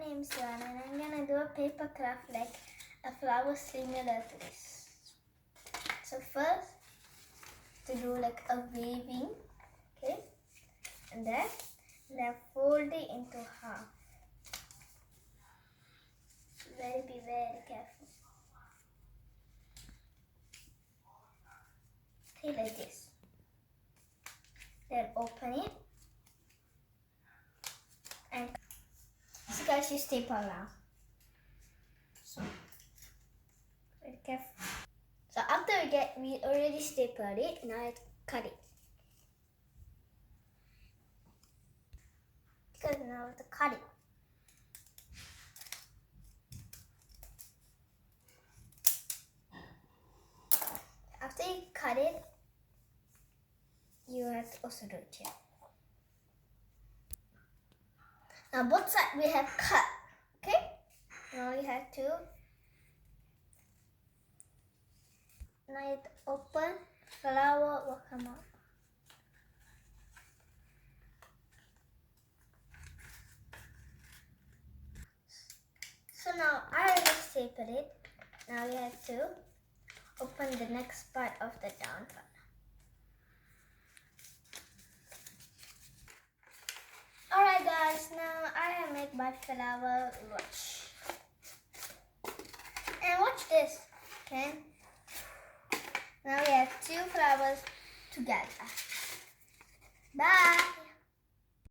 name is Yoana and I'm gonna do a paper craft like a flower similar to this. So first, to do like a weaving, okay, and then fold it into half. Be very careful. Okay, like this. Then open it. And so guys, you staple now. So very careful. So after we already stapled it, now let's cut it. Because now we have to cut it. After you cut it, you have to also do it here. Now both sides we have cut, okay? Now you have to open, flower will come out. So now I already stapled it. Now you have to open the next part of the down part. Alright guys, now I have made my flower watch. And watch this, okay? Now we have two flowers together. Bye!